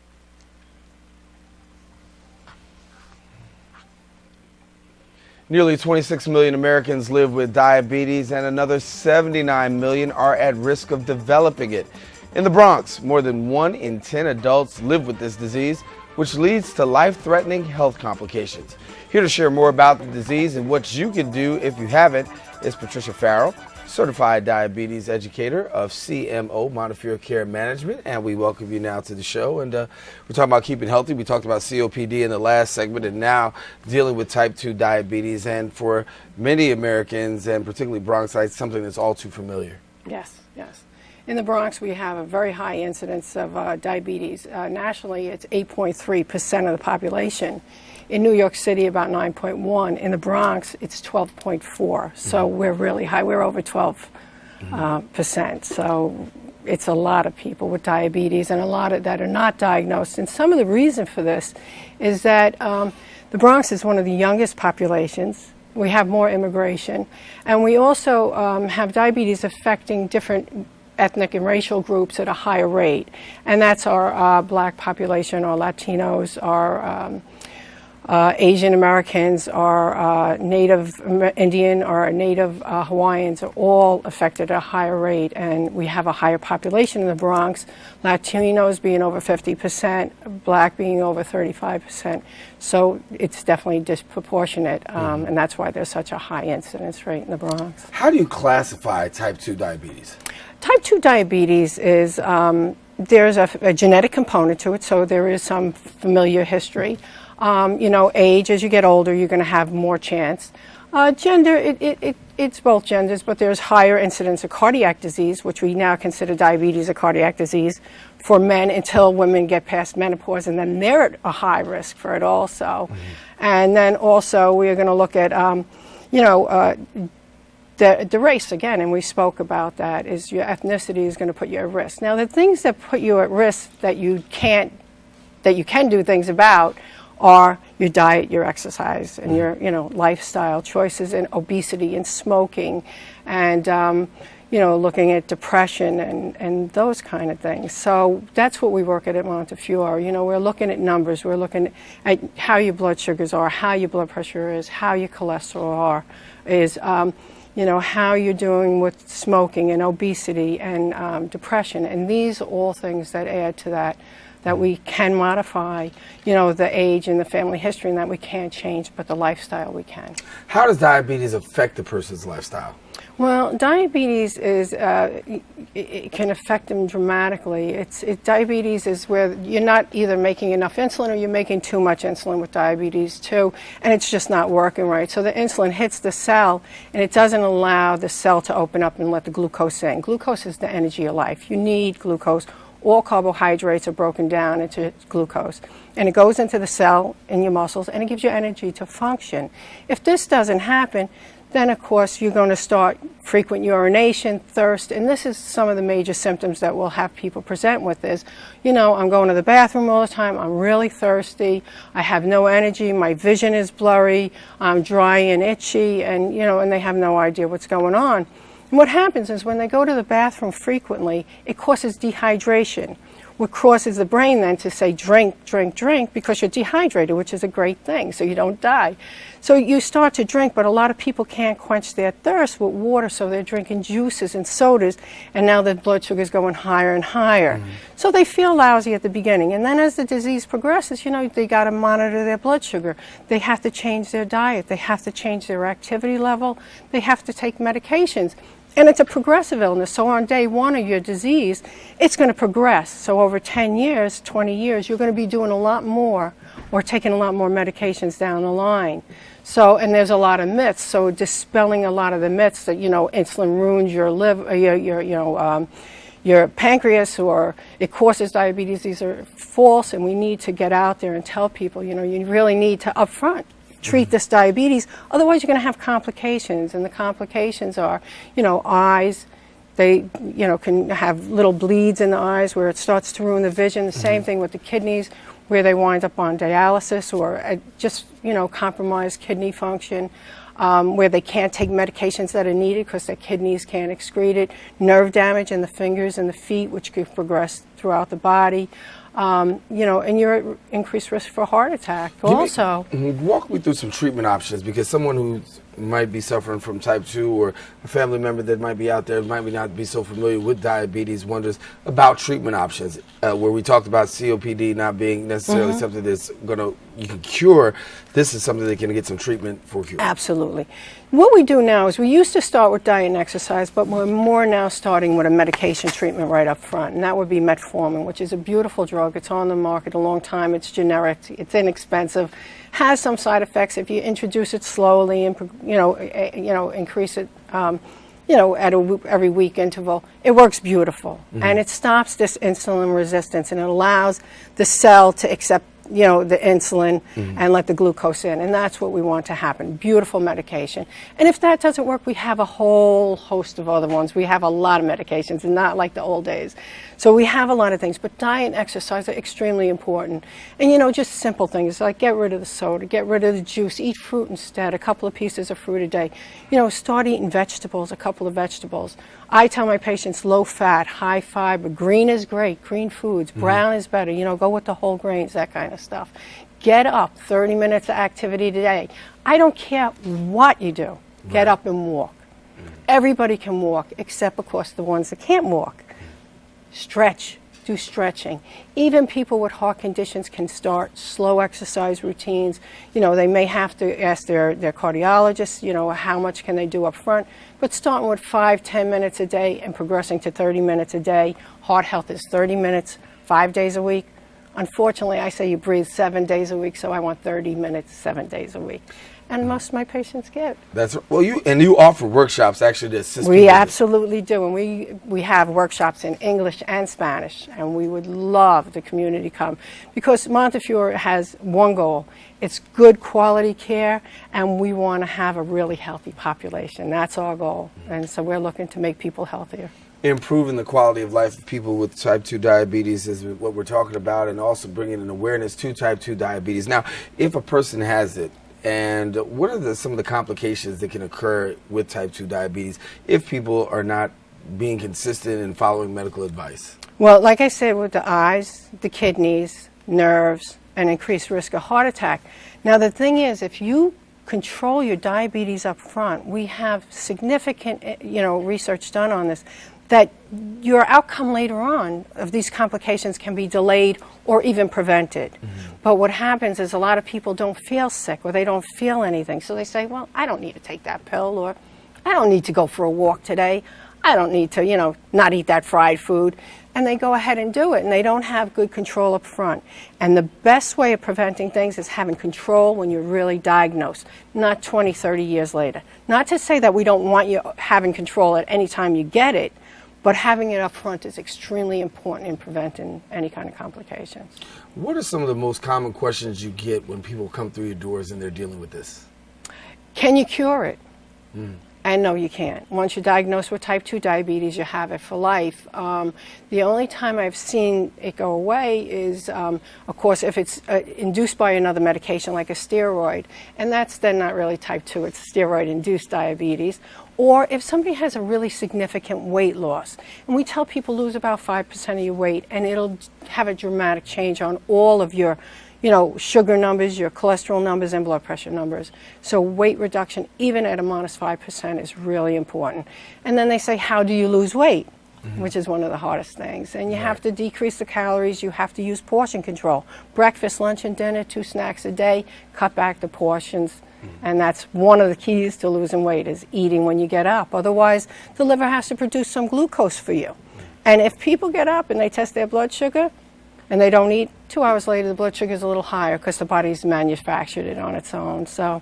Nearly 26 million Americans live with diabetes, and another 79 million are at risk of developing it. In the Bronx, more than 1 in 10 adults live with this disease, which leads to life-threatening health complications. Here to share more about the disease and what you can do if you have it is Patricia Farrell, certified diabetes educator of CMO, Montefiore Care Management, and we welcome you now to the show. And we're talking about keeping healthy. We talked about COPD in the last segment, and now dealing with type 2 diabetes. And for many Americans, and particularly Bronxites, something that's all too familiar. Yes, yes. In the Bronx, we have a very high incidence of diabetes. Nationally, it's 8.3% of the population. In New York City, about 9.1. In the Bronx, it's 12.4. So we're really high. We're over 12%. So it's a lot of people with diabetes and a lot of that are not diagnosed. And some of the reason for this is that the Bronx is one of the youngest populations. We have more immigration. And we also have diabetes affecting different ethnic and racial groups at a higher rate. And that's our black population, our Latinos, our Asian Americans, our Native Indian, our Native Hawaiians are all affected at a higher rate, and we have a higher population in the Bronx, Latinos being over 50%, black being over 35%. So it's definitely disproportionate, and that's why there's such a high incidence rate in the Bronx. How do you classify type 2 diabetes? Type 2 diabetes is, there's a genetic component to it, so there is some familiar history. Age, as you get older, you're going to have more chance. Gender, it's both genders, but there's higher incidence of cardiac disease, which we now consider diabetes a cardiac disease for men until women get past menopause, and then they're at a high risk for it also. And then also we're going to look at, the race again, and we spoke about that, is your ethnicity is going to put you at risk. Now, the things that put you at risk that you can do things about are your diet, your exercise, and your lifestyle choices, and obesity and smoking, and looking at depression and those kind of things. So that's what we work at Montefiore. We're looking at numbers. We're looking at how your blood sugars are, how your blood pressure is, how your cholesterol is, how you're doing with smoking and obesity and depression. And these are all things that add to that we can modify, the age and the family history, and that we can't change, but the lifestyle we can. How does diabetes affect a person's lifestyle? Well, diabetes is, it can affect them dramatically. Diabetes is where you're not either making enough insulin or you're making too much insulin with diabetes too, and it's just not working right. So the insulin hits the cell, and it doesn't allow the cell to open up and let the glucose in. Glucose is the energy of life. You need glucose. All carbohydrates are broken down into glucose, and it goes into the cell in your muscles, and it gives you energy to function. If this doesn't happen, then of course you're going to start frequent urination, thirst, and this is some of the major symptoms that we'll have people present with is, I'm going to the bathroom all the time, I'm really thirsty, I have no energy, my vision is blurry, I'm dry and itchy, and and they have no idea what's going on. And what happens is when they go to the bathroom frequently, it causes dehydration, what causes the brain then to say drink, drink, drink, because you're dehydrated, which is a great thing, so you don't die. So you start to drink, but a lot of people can't quench their thirst with water, so they're drinking juices and sodas, and now the blood sugar is going higher and higher. So they feel lousy at the beginning, and then as the disease progresses, they got to monitor their blood sugar. They have to change their diet. They have to change their activity level. They have to take medications. And it's a progressive illness, so on day one of your disease, it's going to progress. So over 10 years, 20 years, you're going to be doing a lot more or taking a lot more medications down the line. So, and there's a lot of myths, so dispelling a lot of the myths that, insulin ruins your liver, your pancreas, or it causes diabetes. These are false, and we need to get out there and tell people, you really need to upfront treat this diabetes, otherwise you're going to have complications, and the complications are, eyes, They, can have little bleeds in the eyes where it starts to ruin the vision. The same thing with the kidneys, where they wind up on dialysis or just, compromised kidney function, where they can't take medications that are needed because their kidneys can't excrete it. Nerve damage in the fingers and the feet, which could progress throughout the body. And you're at increased risk for heart attack also. Walk me through some treatment options, because someone who might be suffering from type 2 or a family member that might be out there might not be so familiar with diabetes wonders about treatment options, where we talked about COPD not being necessarily something that's you can cure. This is something that can get some treatment for cure. Absolutely. What we do now is we used to start with diet and exercise, but we're more now starting with a medication treatment right up front, and that would be metformin, which is a beautiful drug. It's on the market a long time. It's generic. It's inexpensive. Has some side effects if you introduce it slowly and increase it at every week interval. It works beautiful, and it stops this insulin resistance, and it allows the cell to accept the insulin and let the glucose in, and that's what we want to happen. Beautiful medication. And if that doesn't work, we have a whole host of other ones. We have a lot of medications, and not like the old days. So we have a lot of things, but diet and exercise are extremely important. And just simple things like get rid of the soda, get rid of the juice, eat fruit instead, a couple of pieces of fruit a day. Start eating vegetables, a couple of vegetables. I tell my patients low fat, high fiber, green is great, green foods, brown is better, go with the whole grains, that kind of stuff. Get up, 30 minutes of activity a day. I don't care what you do, get up and walk. Everybody can walk, except of course the ones that can't walk. Stretch, do stretching. Even people with heart conditions can start slow exercise routines. They may have to ask their cardiologist, how much can they do up front, but starting with 5-10 minutes a day and progressing to 30 minutes a day. Heart health is 30 minutes, 5 days a week. Unfortunately, I say you breathe 7 days a week, so I want 30 minutes, 7 days a week. And most of my patients get. You offer workshops actually to assist We people. absolutely do, and we have workshops in English and Spanish, and we would love the community to come, because Montefiore has one goal. It's good quality care, and we want to have a really healthy population. That's our goal, and so we're looking to make people healthier. Improving the quality of life of people with type 2 diabetes is what we're talking about, and also bringing an awareness to type 2 diabetes. Now, if a person has it, and what are some of the complications that can occur with type 2 diabetes if people are not being consistent in following medical advice? Well, like I said, with the eyes, the kidneys, nerves, and increased risk of heart attack. Now, the thing is, if you control your diabetes up front, we have significant, research done on this, that your outcome later on of these complications can be delayed or even prevented. But what happens is a lot of people don't feel sick, or they don't feel anything. So they say, well, I don't need to take that pill, or I don't need to go for a walk today. I don't need to, not eat that fried food. And they go ahead and do it, and they don't have good control up front. And the best way of preventing things is having control when you're really diagnosed, not 20, 30 years later. Not to say that we don't want you having control at any time you get it, but having it up front is extremely important in preventing any kind of complications. What are some of the most common questions you get when people come through your doors and they're dealing with this? Can you cure it? And no, you can't. Once you're diagnosed with type 2 diabetes, you have it for life. The only time I've seen it go away is, of course, if it's induced by another medication like a steroid, and that's then not really type 2, it's steroid-induced diabetes. Or if somebody has a really significant weight loss, and we tell people lose about 5% of your weight, and it'll have a dramatic change on all of your sugar numbers, your cholesterol numbers, and blood pressure numbers. So weight reduction, even at a -5%, is really important. And then they say, how do you lose weight? Which is one of the hardest things. And you have to decrease the calories. You have to use portion control. Breakfast, lunch, and dinner, 2 snacks a day. Cut back the portions. And that's one of the keys to losing weight, is eating when you get up. Otherwise, the liver has to produce some glucose for you. And if people get up and they test their blood sugar, and they don't eat, 2 hours later the blood sugar is a little higher because the body's manufactured it on its own. So,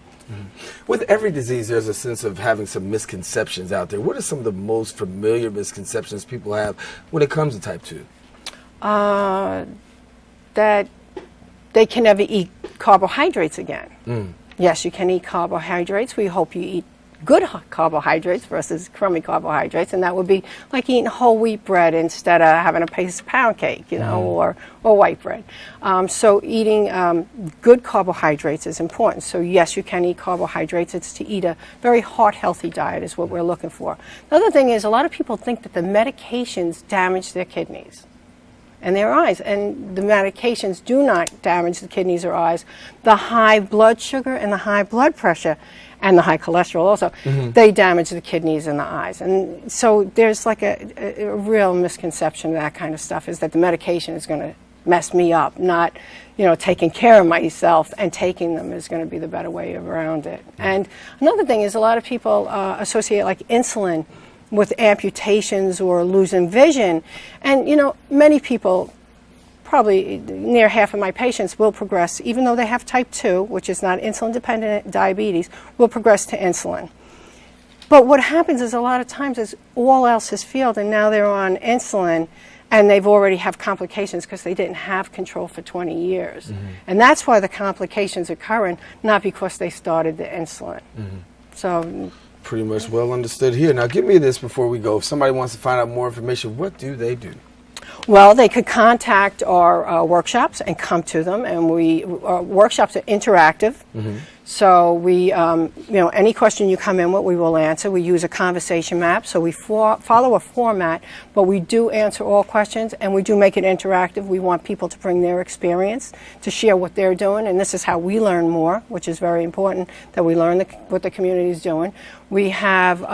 with every disease, there's a sense of having some misconceptions out there. What are some of the most familiar misconceptions people have when it comes to type 2? That they can never eat carbohydrates again. Yes, you can eat carbohydrates. We hope you eat good carbohydrates versus crummy carbohydrates, and that would be like eating whole wheat bread instead of having a piece of pound cake, you know, or white bread. So eating good carbohydrates is important. So yes, you can eat carbohydrates. It's to eat a very heart-healthy diet is what we're looking for. The other thing is a lot of people think that the medications damage their kidneys and their eyes, and the medications do not damage the kidneys or eyes. The high blood sugar and the high blood pressure and the high cholesterol also, they damage the kidneys and the eyes. And so there's like a real misconception of that kind of stuff, is that the medication is going to mess me up, not, you know, taking care of myself, and taking them is going to be the better way around it. And another thing is a lot of people associate like insulin with amputations or losing vision. And, you know, many people, probably near half of my patients, will progress, even though they have type 2, which is not insulin-dependent diabetes, will progress to insulin. But what happens is a lot of times is all else has failed, and now they're on insulin, and they've already have complications because they didn't have control for 20 years. And that's why the complications are occurring, not because they started the insulin. So pretty much well understood here. Now give me this before we go. If somebody wants to find out more information, what do they do? Well, they could contact our workshops and come to them, and our workshops are interactive. So we, you know, any question you come in with, we will answer. We use a conversation map, so we follow a format, but we do answer all questions, and we do make it interactive. We want people to bring their experience, to share what they're doing, and this is how we learn more, which is very important, that we learn what the community is doing. We have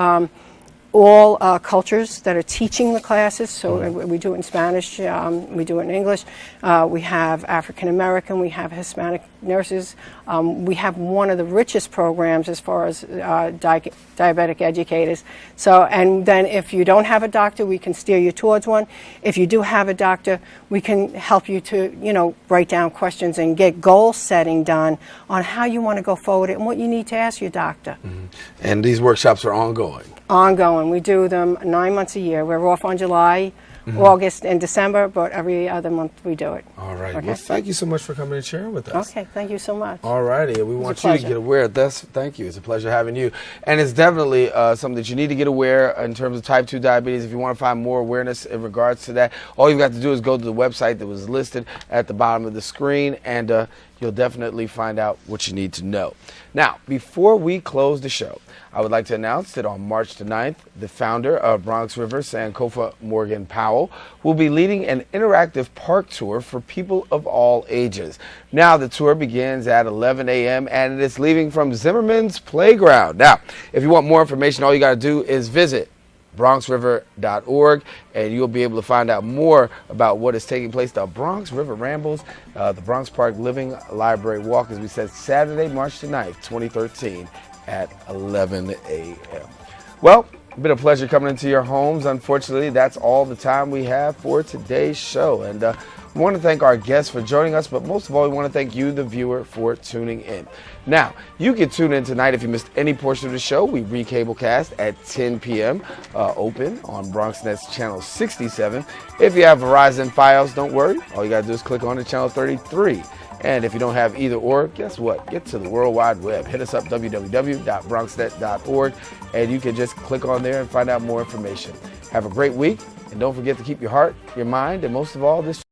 all cultures that are teaching the classes, so we do it in Spanish, we do it in English. We have African American, we have Hispanic nurses. We have one of the richest programs as far as diabetic educators. So, and then if you don't have a doctor, we can steer you towards one. If you do have a doctor, we can help you to, you know, write down questions and get goal setting done on how you want to go forward and what you need to ask your doctor. And these workshops are ongoing? Ongoing. We do them 9 months a year. We're off on July, August, and December, but every other month we do it. All right. Okay. Well, thank you so much for coming and sharing with us. Okay. Thank you so much. All righty. We want you to get aware of this. Thank you. It's a pleasure having you. And it's definitely something that you need to get aware in terms of type 2 diabetes. If you want to find more awareness in regards to that, all you've got to do is go to the website that was listed at the bottom of the screen, and you'll definitely find out what you need to know. Now, before we close the show, I would like to announce that on March the 9th, the founder of Bronx River, Sankofa Morgan Powell, will be leading an interactive park tour for people of all ages. Now, the tour begins at 11 a.m. and it is leaving from Zimmerman's Playground. Now, if you want more information, all you got to do is visit bronxriver.org, and you'll be able to find out more about what is taking place. The Bronx River Rambles, the Bronx Park Living Library Walk, as we said, Saturday, March the 9th, 2013. At 11 a.m. Well, it's been a pleasure coming into your homes. Unfortunately, that's all the time we have for today's show. And we want to thank our guests for joining us, but most of all, we want to thank you, the viewer, for tuning in. Now, you can tune in tonight if you missed any portion of the show. We recablecast at 10 p.m. Open on BronxNet's channel 67. If you have Verizon Fios, don't worry. All you got to do is click on to channel 33. And if you don't have either or, guess what? Get to the World Wide Web. Hit us up, www.bronxnet.org, and you can just click on there and find out more information. Have a great week, and don't forget to keep your heart, your mind, and most of all, this